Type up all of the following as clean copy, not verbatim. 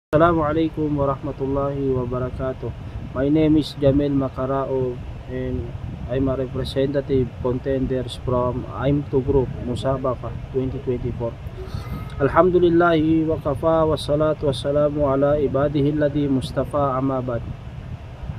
Assalamualaikum warahmatullahi wabarakatuh. My name is Jamel Macarao and I'm a representative contenders from I'm2 Group Musabaka 2024. Alhamdulillahi wa kafa wa salatu wa salamu ala ibadihi alladhi mustafa amabad.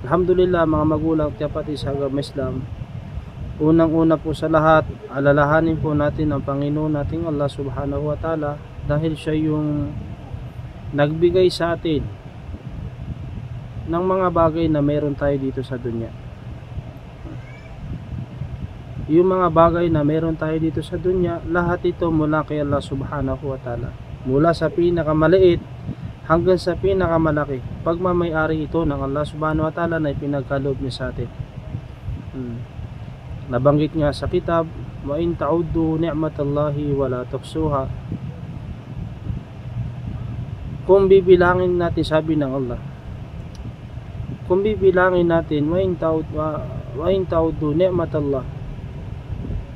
Alhamdulillah mga magulang tiyapat sa agama Islam. Unang-una po sa lahat, alalahanin po natin ang Panginoon nating Allah subhanahu wa ta'ala dahil siya yung nagbigay sa atin ng mga bagay na meron tayo dito sa dunya. Yung mga bagay na meron tayo dito sa dunya, lahat ito mula kay Allah subhanahu wa ta'ala. Mula sa pinakamaliit hanggang sa pinakamalaki. Pagmamayari ito ng Allah subhanahu wa ta'ala na ipinagkaloob niya sa atin. Nabanggit nga sa kitab, wa in ta'uddu ni'matallahi wa la tuhsuha. Kung bibilangin natin, sabi ng Allah, kung bibilangin natin, wa in ta'uddu ni'matallah,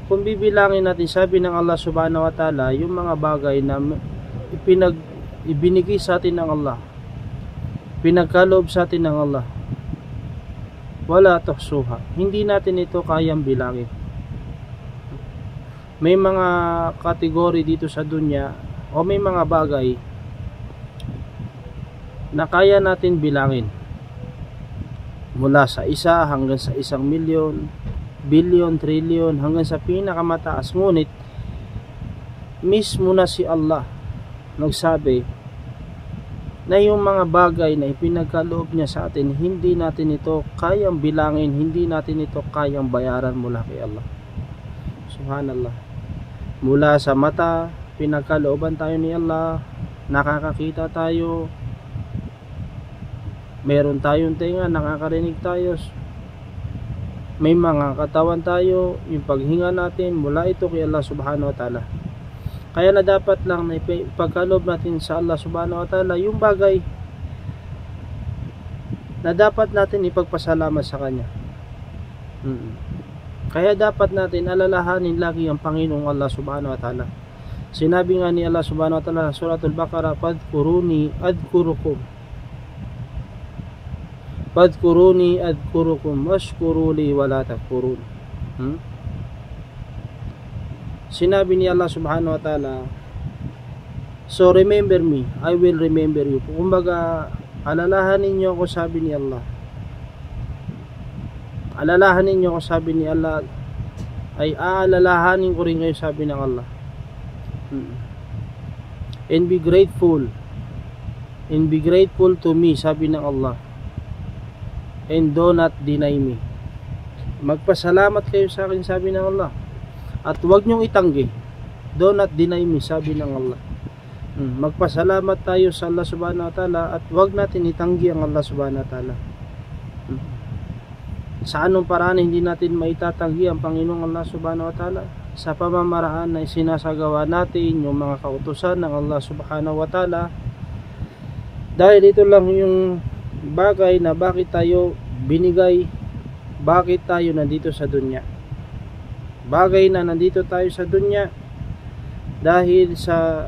kung bibilangin natin, sabi ng Allah subhanahu wa ta'ala, yung mga bagay na ibinigay sa atin ng Allah, pinagkaloob sa atin ng Allah, wala tuhsuha, hindi natin ito kayang bilangin. May mga kategory dito sa dunya o may mga bagay na kaya natin bilangin, mula sa isa hanggang sa 1,000,000, billion, trillion, hanggang sa pinakamataas. Ngunit mismo na si Allah nagsabi na yung mga bagay na ipinagkaloob niya sa atin, hindi natin ito kayang bilangin, hindi natin ito kayang bayaran mula kay Allah. Subhanallah. Mula sa mata, pinagkalooban tayo ni Allah, nakakakita tayo, meron tayong tenga, nakakarinig tayo, may mga katawan tayo, yung paghinga natin, mula ito kay Allah subhanahu wa ta'ala. Kaya na dapat lang na ipagkaloob natin sa Allah subhanahu wa ta'ala yung bagay na dapat natin ipagpasalamat sa Kanya. Kaya dapat natin alalahanin lagi ang Panginoong Allah subhanahu wa ta'ala. Sinabi nga ni Allah subhanahu wa ta'ala sa Suratul Baqarah, "Fadhkuruni adhkurukum, fadhkuruni adhkurukum washkuruli wala takfurun." Sinabi ni Allah subhanahu wa ta'ala, so remember me, I will remember you. Kumbaga, alalahanin niyo ako, sabi ni Allah. Alalahanin niyo ako, sabi ni Allah, ay aalalahanin ko rin kayo, sabi ng Allah. And be grateful to me, sabi ng Allah. And do not deny me. Magpasalamat kayo sa akin, sabi ng Allah, at huwag niyong itanggi. Do not deny me, sabi ng Allah. Magpasalamat tayo sa Allah subhanahu wa ta'ala at huwag natin itanggi ang Allah subhanahu wa ta'ala. Sa anong paraan hindi natin maitatanggi ang Panginoong Allah subhanahu wa ta'ala? Sa pamamaraan na sinasagawa natin yung mga kautusan ng Allah subhanahu wa ta'ala. Dahil ito lang yung bagay na bakit tayo binigay, bakit tayo nandito sa dunya. Bagay na nandito tayo sa dunya dahil sa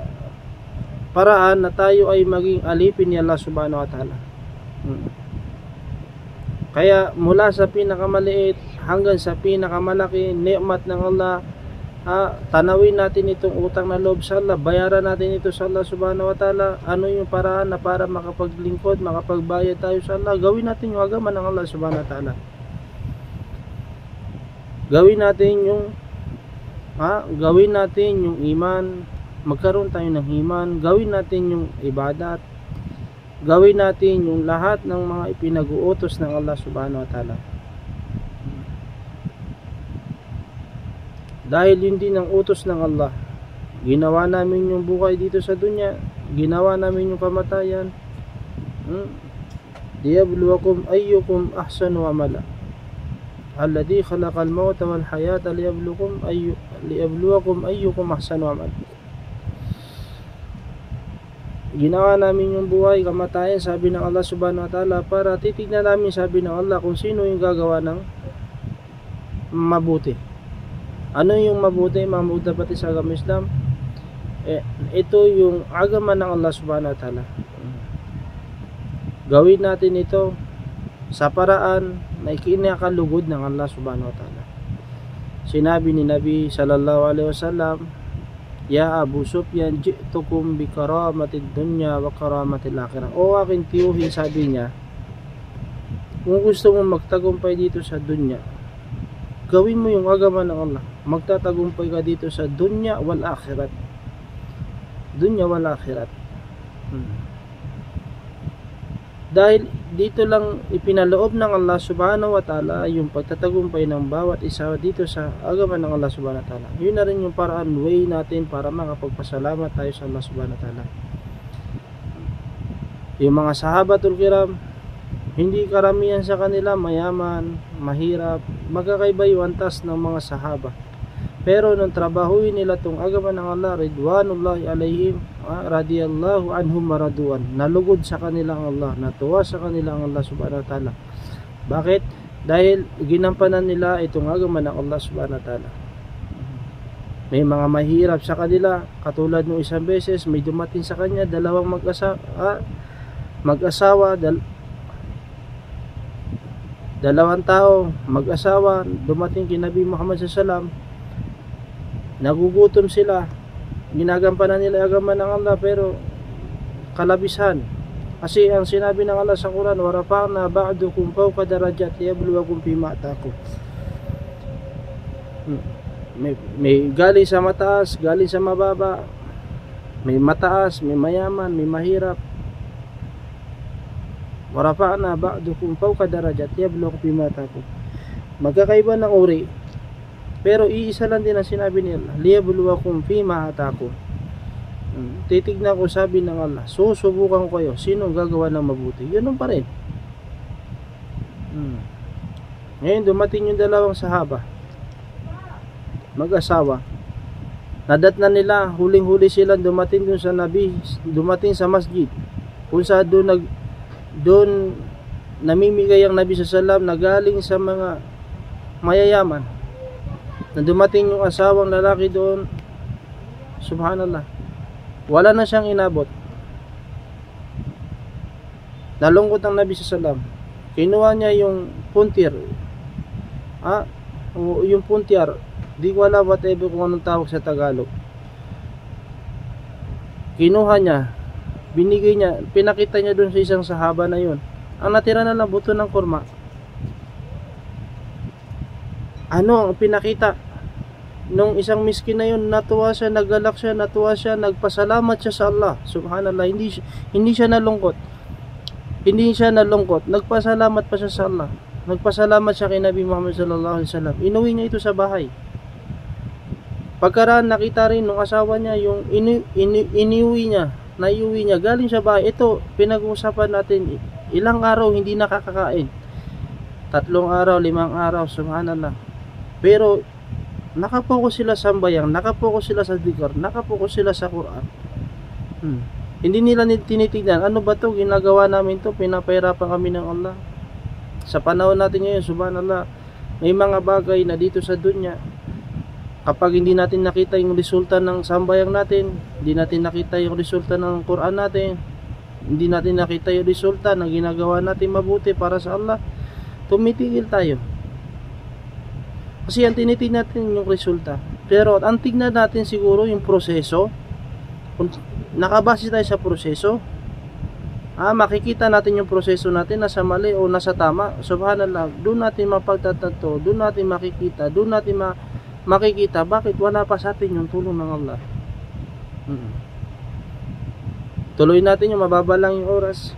paraan na tayo ay maging alipin ni Allah subhanahu wa ta'ala. Kaya mula sa pinakamaliit hanggang sa pinakamalaki nikmat ng Allah, tanawin natin itong utang na loob sa Allah, bayaran natin ito sa Allah subhanahu wa ta'ala. Ano yung paraan na para makapaglingkod, makapagbayad tayo sa Allah? Gawin natin yung agama ng Allah subhanahu wa ta'ala. Gawin natin yung iman, magkaroon tayo ng iman, gawin natin yung ibadat, gawin natin yung lahat ng mga ipinag-uutos ng Allah subhanahu wa ta'ala. Dahil yun din ang utos ng Allah. Ginawa namin yung buhay dito sa dunya, ginawa namin yung kamatayan. Liyabluwakum ayyukum ahsanu amala. Alladhi khalaqal mauta wal hayata liyabluwakum ayyukum ahsanu amala. Ginawa namin yung buhay, kamatayan, sabi ng Allah subhanahu wa ta'ala, para titignan namin, sabi ng Allah, kung sino yung gagawa ng mabuti. Ano yung mabuti? Mga pati sa agama Islam, ito yung agama ng Allah subhanahu wa ta'ala. gawin natin ito sa paraan na ikinakalugod ng Allah subhanahu wa ta'ala. Sinabi ni Nabi sallallahu alaihi wasallam, "Ya Abu Sufyan, ji'tukum bi karamatid dunya wa karamatil akhirah." O aking tiyuhin, sabi niya, kung gusto mo magtagumpay dito sa dunya, gawin mo yung agama ng Allah. Magtatagumpay ka dito sa dunya wal akhirat. Dunya wal akhirat. Dahil dito lang ipinaloob ng Allah subhanahu wa ta'ala yung pagtatagumpay ng bawat isa dito sa agama ng Allah subhanahu wa ta'ala. Yun na rin yung paraan, way natin para makapagpasalamat tayo sa Allah subhanahu wa ta'ala. Yung mga sahabatul kiram, hindi karamihan sa kanila mayaman, mahirap, magkakaiba yung antas ng mga sahaba. Pero nung trabahuin nila tong agama ng Allah, ridwanullahi alaihim, radiyallahu anhum maraduan, nalugod sa kanilang Allah, natuwa sa kanilang Allah subhanahu wa ta'ala. Bakit? Dahil ginampanan nila itong agama ng Allah subhanahu wa ta'ala. May mga mahirap sa kanila, katulad nung isang beses may dumating sa kanya dalawang mag-asawa, dalawang tao mag-asawa, dumating kay Nabi Muhammad sallallahu alaihi wasallam. Nagugutom sila, ginagampanan nila agama ng Allah, pero kalabisan. Kasi ang sinabi ng Allah sa Quran, "Warafa'na ba'dukum fawqa darajat liyabluwakum fima ataakum." May galing sa mataas, galing sa mababa, may mataas, may mayaman, may mahirap. "Warafa'na ba'dukum fawqa darajat liyabluwakum fima ataakum." Magkakaiba ng uri, pero iisa lang din ang sinabi ni Allah, "Liyabluwakum fima ataakum." Titignan ko, sabi ng Allah, susubukan ko kayo, sino gagawa ng mabuti. Yun pa rin. Ngayon dumating yung dalawang sahaba, mag-asawa. Nadatnan nila, huling-huli sila dumating dun sa Nabi, dumating sa masjid, kung saan doon namimigay ang Nabi sallallahu alaihi wasallam na galing sa mga mayayaman. Na dumating yung asawang lalaki doon, subhanallah, wala na siyang inabot. Nalungkot ang Nabi sallallahu alaihi wasallam. Kinuha niya yung puntir, yung puntyar, di ko alam whatever kung anong tawag sa Tagalog. Kinuha niya, binigay niya, pinakita niya doon sa isang sahaba na yun. Ang natira na lang buto ng kurma. Ano ang pinakita nung isang miskin na yun? Natuwa siya, naggalak siya, natuwa siya, nagpasalamat siya sa Allah subhanallah. Hindi siya nalungkot. Hindi siya nalungkot, nagpasalamat pa siya sa Allah. Nagpasalamat siya kay Nabi Muhammad sallallahu alaihi wasallam. Inuwi niya ito sa bahay. Pagkaraan, nakita rin nung asawa niya yung iniuwi niya, naiuwi niya galing sa bahay. Ito pinag-uusapan natin, ilang araw hindi nakakakain, 3 araw, 5 araw, subhanallah. Pero nakapokus sila sa sambayang, nakapokus sila sa dhikr, nakapokus sila sa Quran. Hindi nila tinitignan, ano ba to, ginagawa namin to, pinapahirapan kami ng Allah. Sa panahon natin ngayon, subhanallah, may mga bagay na dito sa dunya, kapag hindi natin nakita yung resulta ng sambayang natin, hindi natin nakita yung resulta ng Quran natin, hindi natin nakita yung resulta ng ginagawa natin mabuti para sa Allah, tumitigil tayo. Kasi ang tinitignan natin yung resulta. Pero ang tignan natin siguro yung proseso. Kung nakabase tayo sa proseso, makikita natin yung proseso natin nasa mali o nasa tama. Subhanallah, doon natin mapagtatanto, doon natin makikita, doon natin makikita bakit wala pa sa atin yung tulong ng Allah. Tuloy natin yung mababa lang yung oras.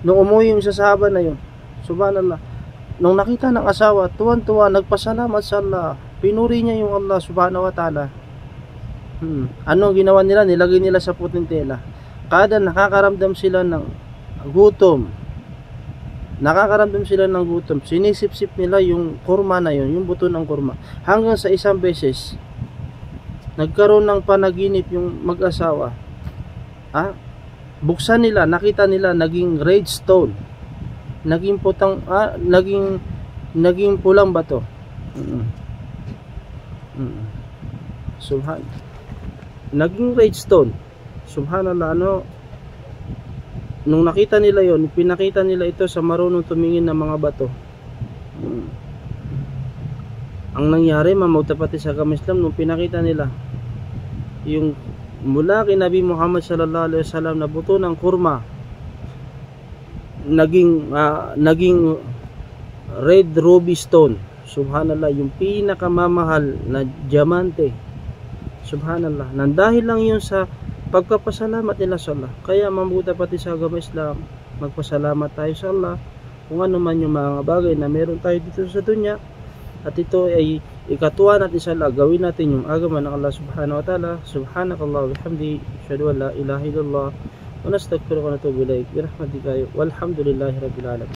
Nung umuwi yung sasahaba na yun, subhanallah, nung nakita ng asawa, tuwan-tuwa, nagpasalamat sa Allah, pinuri niya yung Allah subhanahu wa ta'ala. Anong ginawa nila? Nilagay nila sa puting tela. Kada nakakaramdam sila ng gutom, sinisip-sip nila yung kurma na yun, yung buto ng kurma. Hanggang sa isang beses, nagkaroon ng panaginip yung mag-asawa. Buksan nila, nakita nila naging red stone, naging putang, naging pulang bato. Subhanallah, naging red stone. Subhanallah, nung nakita nila yon, pinakita nila ito sa marunong tumingin ng mga bato. Ang nangyari, mamagtapati sa agama Islam, nung pinakita nila yung mula kay Nabi Muhammad sallallahu alaihi wasallam na buto ng kurma, naging red ruby stone, subhanallah, yung pinakamamahal na diamante, subhanallah, nang dahil lang yun sa pagpapasalamat nila sa Allah. Kaya mamagtapati sa agama Islam, magpasalamat tayo sa Allah kung ano man yung mga bagay na meron tayo dito sa dunya. At ito ay ikatuwa natin sa Allah, gawin natin yung agama ng Allah subhanahu wa ta'ala. Subhanakallah wa bihamdi, asyhadu an la ilaha illallah wa nastaghfiruka wa natubu ilaik. Birahmatika walhamdulillahi rabbil alamin.